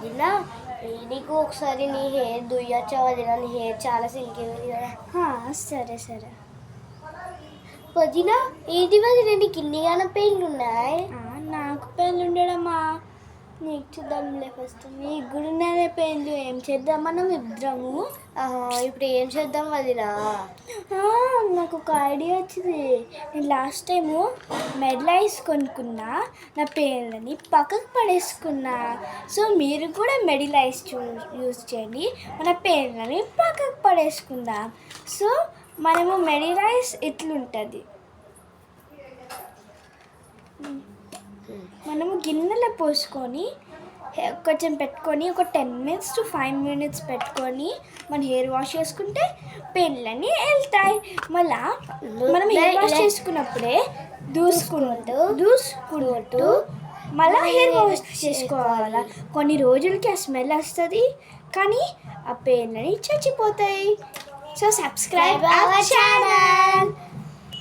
వదిన నీకు ఒకసారి నీ హెయిర్ దుయ్యొచ్చా వదిన, నీ హెయిర్ చాలా సిల్కీ ఉంది కదా. సరే సరే. వదిన ఏంటి వదిన నీకు ఇన్నిగాన పెయిన్లు ఉన్నాయి? నాకు పెయిన్లు ఉండడమా, నీకు చూద్దాంలే ఫస్ట్. నీకు కూడా ఉన్నాయే పెయిన్లు, ఏం చేద్దాం మనం ఇద్దరము? ఇప్పుడు ఏం చేద్దాం వదిన? నాకు ఒక ఐడియా వచ్చింది. నేను లాస్ట్ టైము మెడిలైస్ కొనుక్కున్నా, నా పెయిన్లని పక్కకు పడేసుకున్నా. సో మీరు కూడా మెడిలైస్ యూజ్ చేయండి, మన పెయిన్లని పక్కకు పడేసుకుందాం. సో మనము మెడిలైస్ ఇట్లుంటుంది, మనము గిన్నెలో పోసుకొని కొంచెం పెట్టుకొని ఒక 10 minutes to 5 minutes పెట్టుకొని మన హెయిర్ వాష్ చేసుకుంటే పెయిన్లన్నీ వెళ్తాయి. మళ్ళా మనం హెయిర్ వాష్ చేసుకున్నప్పుడే దూసుకుంటూ మళ్ళీ హెయిర్ వాష్ చేసుకోవాలి. కొన్ని రోజులకి ఆ స్మెల్ వస్తుంది, కానీ ఆ పెయిన్లని చచ్చిపోతాయి. So subscribe our channel.